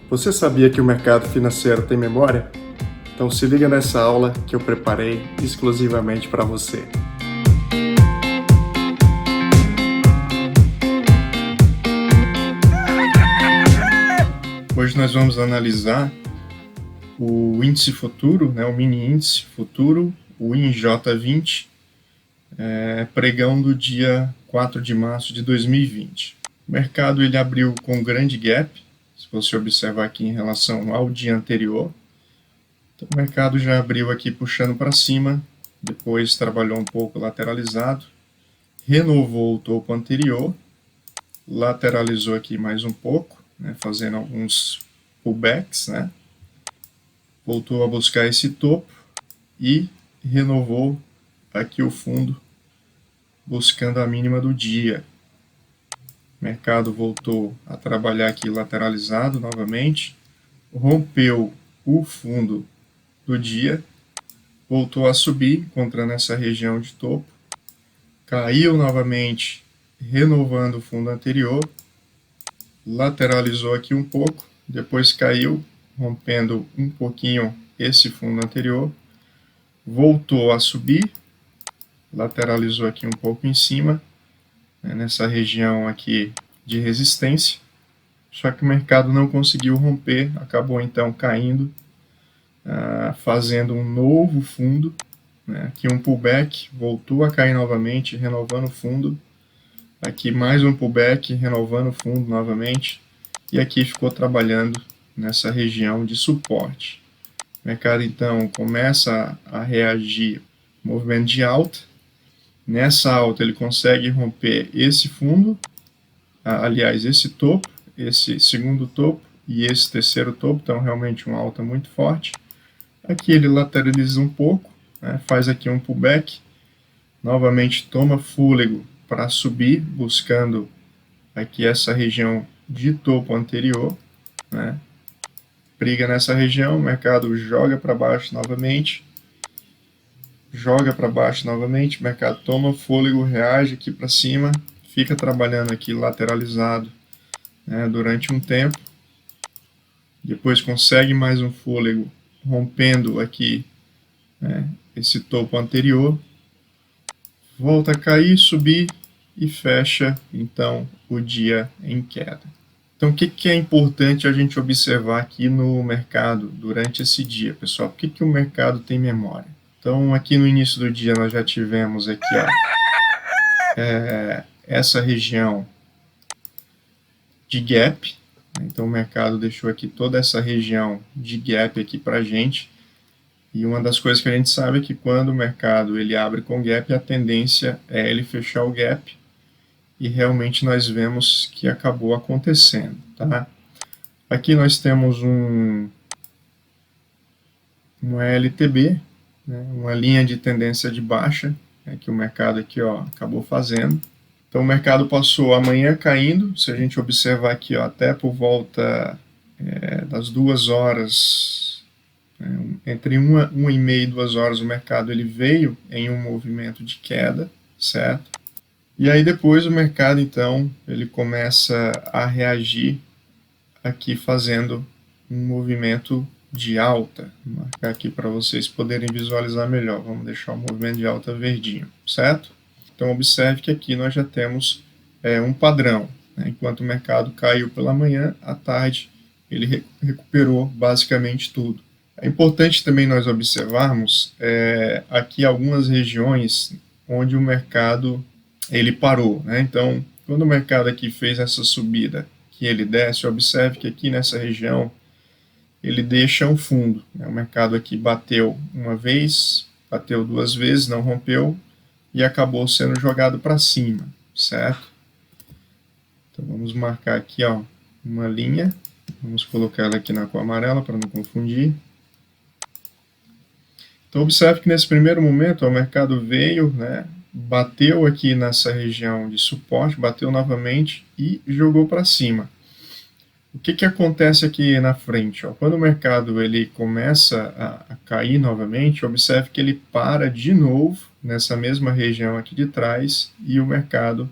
Você sabia que o mercado financeiro tem memória? Então se liga nessa aula que eu preparei exclusivamente para você. Hoje nós vamos analisar o índice futuro, o mini índice futuro, o INJ20, pregão do dia 4 de março de 2020. O mercado ele abriu com grande gap, se você observar aqui em relação ao dia anterior. Então, o mercado já abriu aqui puxando para cima, depois trabalhou um pouco lateralizado, renovou o topo anterior, lateralizou aqui mais um pouco, fazendo alguns pullbacks, voltou a buscar esse topo e renovou aqui o fundo, buscando a mínima do dia. O mercado voltou a trabalhar aqui lateralizado novamente, rompeu o fundo do dia, voltou a subir, encontrando essa região de topo, caiu novamente, renovando o fundo anterior, lateralizou aqui um pouco, depois caiu, rompendo um pouquinho esse fundo anterior, voltou a subir, lateralizou aqui um pouco em cima, nessa região aqui de resistência, só que o mercado não conseguiu romper, acabou então caindo, fazendo um novo fundo, aqui um pullback, voltou a cair novamente, renovando o fundo, aqui mais um pullback, renovando o fundo novamente, e aqui ficou trabalhando nessa região de suporte. O mercado então começa a reagir movimento de alta. Nessa alta ele consegue romper esse fundo, aliás, esse topo, esse segundo topo e esse terceiro topo, então realmente uma alta muito forte. Aqui ele lateraliza um pouco, faz aqui um pullback, novamente toma fôlego para subir, buscando aqui essa região de topo anterior, briga nessa região, o mercado joga para baixo novamente, o mercado toma fôlego, reage aqui para cima, fica trabalhando aqui lateralizado durante um tempo, depois consegue mais um fôlego, rompendo aqui esse topo anterior, volta a cair, subir e fecha então o dia em queda. Então, o que é importante a gente observar aqui no mercado durante esse dia, pessoal? Por que o mercado tem memória? Então, aqui no início do dia nós já tivemos aqui essa região de gap. Então, o mercado deixou aqui toda essa região de gap aqui para a gente. E uma das coisas que a gente sabe é que quando o mercado ele abre com gap, a tendência é ele fechar o gap. E realmente nós vemos que acabou acontecendo, tá? Aqui nós temos uma LTB, uma linha de tendência de baixa, que o mercado aqui acabou fazendo. Então o mercado passou a manhã caindo, se a gente observar aqui até por volta das 2 horas, entre 1h30 e 2 horas o mercado ele veio em um movimento de queda, certo? E aí depois o mercado, então, ele começa a reagir aqui fazendo um movimento de alta. Vou marcar aqui para vocês poderem visualizar melhor. Vamos deixar o movimento de alta verdinho, certo? Então observe que aqui nós já temos um padrão. Enquanto o mercado caiu pela manhã, à tarde ele recuperou basicamente tudo. É importante também nós observarmos aqui algumas regiões onde o mercado ele parou, Então, quando o mercado aqui fez essa subida, que ele desce, observe que aqui nessa região ele deixa um fundo. O mercado aqui bateu uma vez, bateu 2 vezes, não rompeu e acabou sendo jogado para cima, certo? Então, vamos marcar aqui uma linha, vamos colocar ela aqui na cor amarela para não confundir. Então, observe que nesse primeiro momento o mercado veio, bateu aqui nessa região de suporte, bateu novamente e jogou para cima. O que acontece aqui na frente? Quando o mercado ele começa a cair novamente, observe que ele para de novo nessa mesma região aqui de trás e o mercado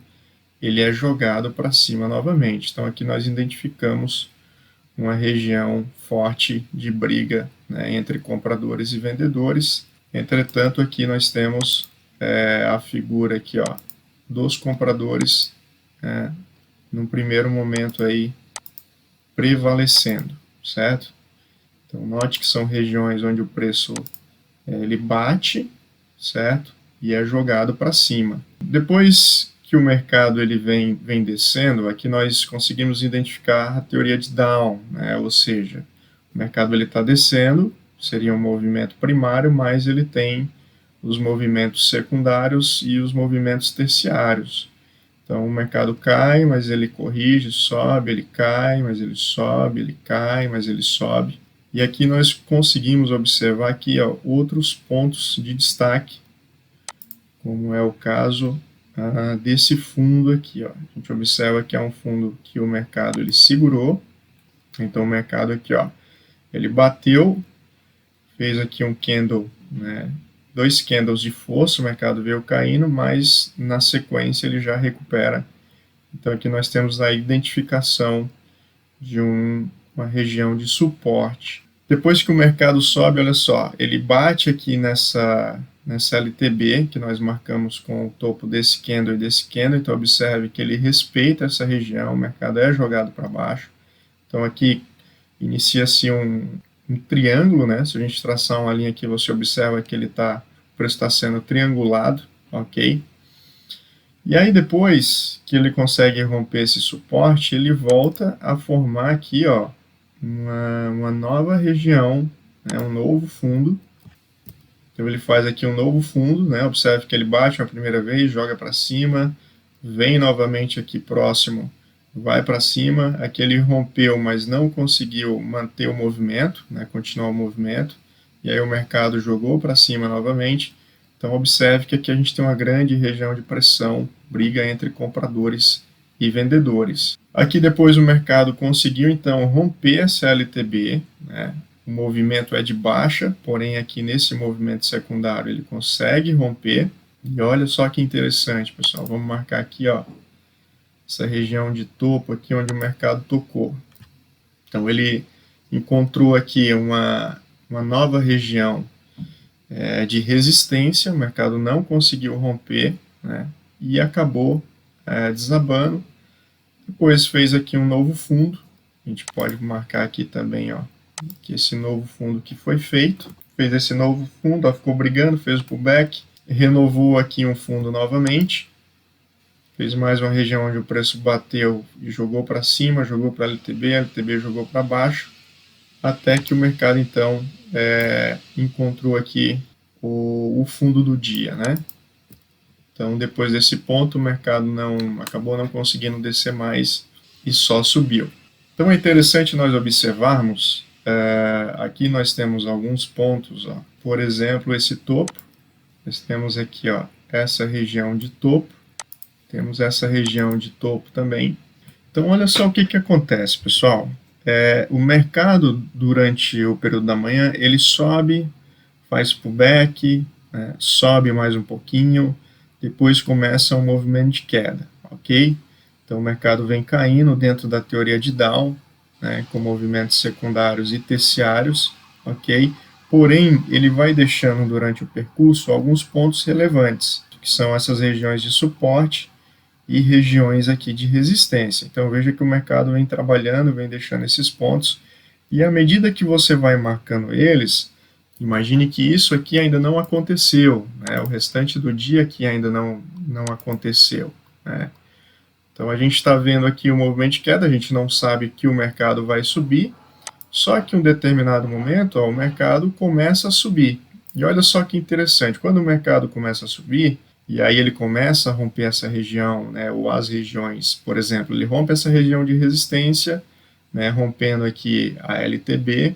ele é jogado para cima novamente. Então aqui nós identificamos uma região forte de briga, né, entre compradores e vendedores. Entretanto, aqui nós temos a figura aqui, ó, dos compradores, num primeiro momento aí prevalecendo, certo? Então note que são regiões onde o preço ele bate, certo? E é jogado para cima. Depois que o mercado ele vem descendo, aqui nós conseguimos identificar a teoria de Down, né? Ou seja, o mercado ele está descendo, seria um movimento primário, mas ele tem os movimentos secundários e os movimentos terciários. Então o mercado cai, mas ele corrige, sobe, ele cai, mas ele sobe, ele cai, mas ele sobe. E aqui nós conseguimos observar aqui, ó, outros pontos de destaque, como é o caso desse fundo aqui. Ó. A gente observa que é um fundo que o mercado ele segurou. Então o mercado aqui, ó, ele bateu, fez aqui um candle, né, 2 candles de força, o mercado veio caindo, mas na sequência ele já recupera. Então aqui nós temos a identificação de uma região de suporte. Depois que o mercado sobe, olha só, ele bate aqui nessa LTB, que nós marcamos com o topo desse candle e desse candle, então observe que ele respeita essa região, o mercado é jogado para baixo. Então aqui inicia-se um triângulo, né? Se a gente traçar uma linha aqui, você observa que o preço está sendo triangulado, ok? E aí depois que ele consegue romper esse suporte, ele volta a formar aqui, ó, uma nova região, né, um novo fundo. Então ele faz aqui um novo fundo, né? Observe que ele bate uma primeira vez, joga para cima, vem novamente aqui próximo, vai para cima. Aqui ele rompeu, mas não conseguiu manter o movimento, né? Continuar o movimento. E aí o mercado jogou para cima novamente. Então observe que aqui a gente tem uma grande região de pressão, briga entre compradores e vendedores. Aqui depois o mercado conseguiu então romper essa LTB, né? O movimento é de baixa, porém aqui nesse movimento secundário ele consegue romper. E olha só que interessante, pessoal. Vamos marcar aqui, ó, essa região de topo aqui onde o mercado tocou. Então ele encontrou aqui uma nova região de resistência, o mercado não conseguiu romper, né, e acabou desabando. Depois fez aqui um novo fundo, a gente pode marcar aqui também, ó, que esse novo fundo que foi feito, fez esse novo fundo, ó, ficou brigando, fez o pullback, renovou aqui um fundo novamente, fez mais uma região onde o preço bateu e jogou para cima, jogou para a LTB jogou para baixo, até que o mercado então encontrou aqui o fundo do dia, né? Então depois desse ponto o mercado acabou não conseguindo descer mais e só subiu. Então é interessante nós observarmos, aqui nós temos alguns pontos, ó. Por exemplo, esse topo, nós temos aqui, ó, essa região de topo, temos essa região de topo também. Então olha só o que acontece, pessoal. O mercado durante o período da manhã, ele sobe, faz pullback, né, sobe mais um pouquinho, depois começa um movimento de queda, ok? Então o mercado vem caindo dentro da teoria de Down, né, com movimentos secundários e terciários, ok? Porém, ele vai deixando durante o percurso alguns pontos relevantes, que são essas regiões de suporte e regiões aqui de resistência. Então veja que o mercado vem trabalhando, vem deixando esses pontos, e à medida que você vai marcando eles, imagine que isso aqui ainda não aconteceu, né? O restante do dia aqui ainda não aconteceu, né? Então a gente está vendo aqui o movimento de queda, a gente não sabe que o mercado vai subir, só que em um determinado momento, ó, o mercado começa a subir. E olha só que interessante, quando o mercado começa a subir, e aí ele começa a romper essa região, né, ou as regiões, por exemplo, ele rompe essa região de resistência, né, rompendo aqui a LTB,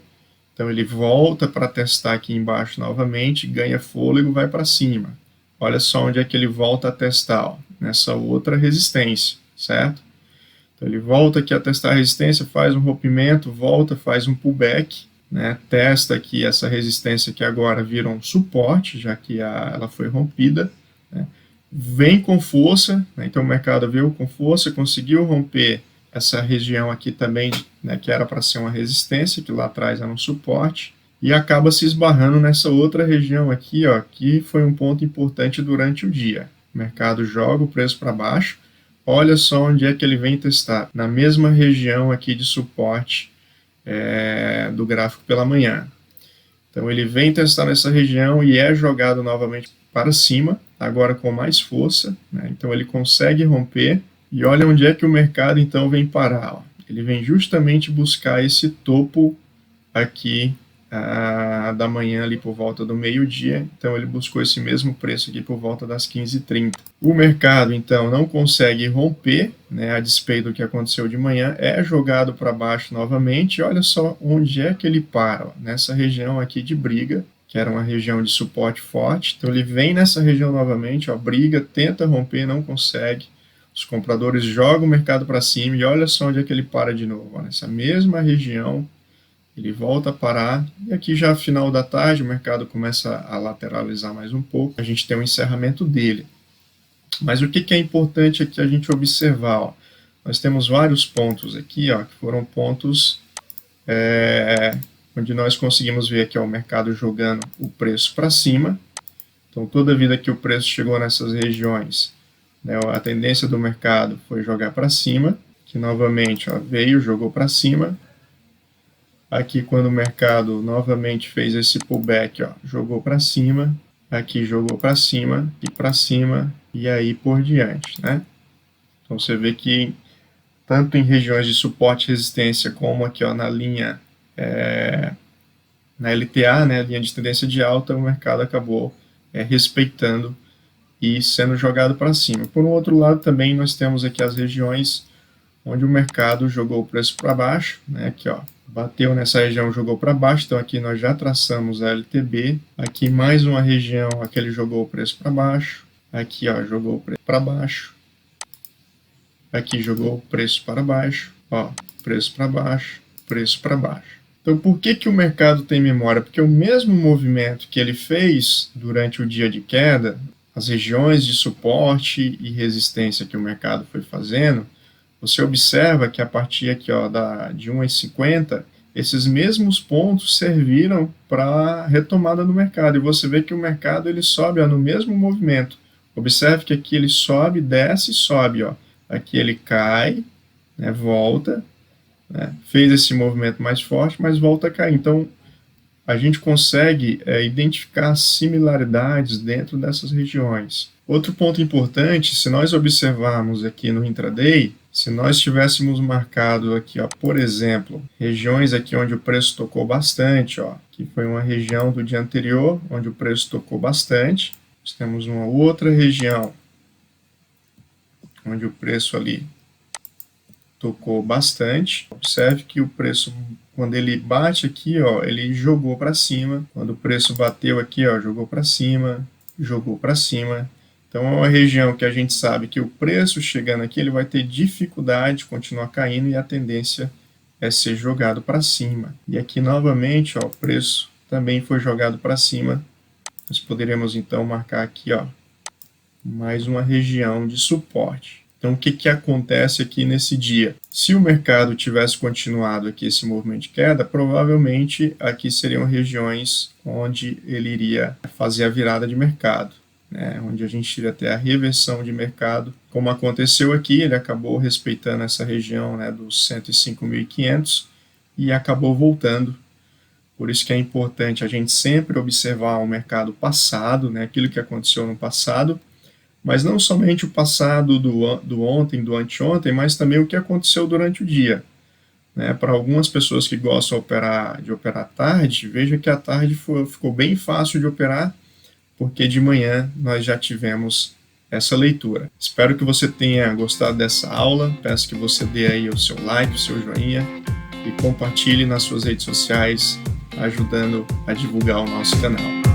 então ele volta para testar aqui embaixo novamente, ganha fôlego, vai para cima. Olha só onde é que ele volta a testar, ó, nessa outra resistência, certo? Então ele volta aqui a testar a resistência, faz um rompimento, volta, faz um pullback, né, testa aqui essa resistência que agora vira um suporte, já que ela foi rompida, né, vem com força, né, então o mercado veio com força, conseguiu romper essa região aqui também, né, que era para ser uma resistência, que lá atrás era um suporte, e acaba se esbarrando nessa outra região aqui, ó, que foi um ponto importante durante o dia. O mercado joga o preço para baixo, olha só onde é que ele vem testar, na mesma região aqui de suporte do gráfico pela manhã. Então ele vem testar nessa região e é jogado novamente para cima, agora com mais força, né? Então ele consegue romper, e olha onde é que o mercado então vem parar, ó. Ele vem justamente buscar esse topo aqui da manhã ali por volta do meio-dia, então ele buscou esse mesmo preço aqui por volta das 15h30. O mercado então não consegue romper, né, a despeito do que aconteceu de manhã, é jogado para baixo novamente, olha só onde é que ele para, ó, nessa região aqui de briga, que era uma região de suporte forte, então ele vem nessa região novamente, ó, briga, tenta romper, não consegue, os compradores jogam o mercado para cima e olha só onde é que ele para de novo, ó, nessa mesma região. Ele volta a parar, e aqui já final da tarde o mercado começa a lateralizar mais um pouco, a gente tem o encerramento dele. Mas o que é importante aqui a gente observar, ó, nós temos vários pontos aqui, ó, que foram pontos onde nós conseguimos ver aqui, ó, o mercado jogando o preço para cima. Então toda vida que o preço chegou nessas regiões, né, a tendência do mercado foi jogar para cima, que novamente, ó, veio, jogou para cima. Aqui quando o mercado novamente fez esse pullback, ó, jogou para cima, aqui jogou para cima e aí por diante, né? Então você vê que tanto em regiões de suporte e resistência como aqui, ó, na linha na LTA, né, linha de tendência de alta, o mercado acabou respeitando e sendo jogado para cima. Por um outro lado também nós temos aqui as regiões onde o mercado jogou o preço para baixo, né, aqui, ó, bateu nessa região, jogou para baixo, então aqui nós já traçamos a LTB, aqui mais uma região, aqui ele jogou o preço para baixo, aqui, ó, jogou o preço para baixo, aqui jogou o preço para baixo, ó, preço para baixo, preço para baixo. Então por que o mercado tem memória? Porque o mesmo movimento que ele fez durante o dia de queda, as regiões de suporte e resistência que o mercado foi fazendo, você observa que a partir aqui, ó, de 1,50, esses mesmos pontos serviram para retomada do mercado. E você vê que o mercado ele sobe, ó, no mesmo movimento. Observe que aqui ele sobe, desce, sobe. Ó. Aqui ele cai, né, volta, né, fez esse movimento mais forte, mas volta a cair. Então, a gente consegue identificar similaridades dentro dessas regiões. Outro ponto importante, se nós observarmos aqui no intraday, se nós tivéssemos marcado aqui, ó, por exemplo, regiões aqui onde o preço tocou bastante, ó, que foi uma região do dia anterior, onde o preço tocou bastante, nós temos uma outra região onde o preço ali tocou bastante. Observe que o preço, quando ele bate aqui, ó, ele jogou para cima. Quando o preço bateu aqui, ó, jogou para cima, jogou para cima. Então é uma região que a gente sabe que o preço chegando aqui, ele vai ter dificuldade de continuar caindo e a tendência é ser jogado para cima. E aqui novamente, ó, o preço também foi jogado para cima. Nós poderemos então marcar aqui, ó, mais uma região de suporte. Então, o que acontece aqui nesse dia? Se o mercado tivesse continuado aqui esse movimento de queda, provavelmente aqui seriam regiões onde ele iria fazer a virada de mercado, né? Onde a gente iria ter a reversão de mercado. Como aconteceu aqui, ele acabou respeitando essa região, né, dos 105.500 e acabou voltando. Por isso que é importante a gente sempre observar o mercado passado, né, aquilo que aconteceu no passado, mas não somente o passado do ontem, do anteontem, mas também o que aconteceu durante o dia. Né? Para algumas pessoas que gostam de operar tarde, veja que a tarde ficou bem fácil de operar, porque de manhã nós já tivemos essa leitura. Espero que você tenha gostado dessa aula, peço que você dê aí o seu like, o seu joinha, e compartilhe nas suas redes sociais, ajudando a divulgar o nosso canal.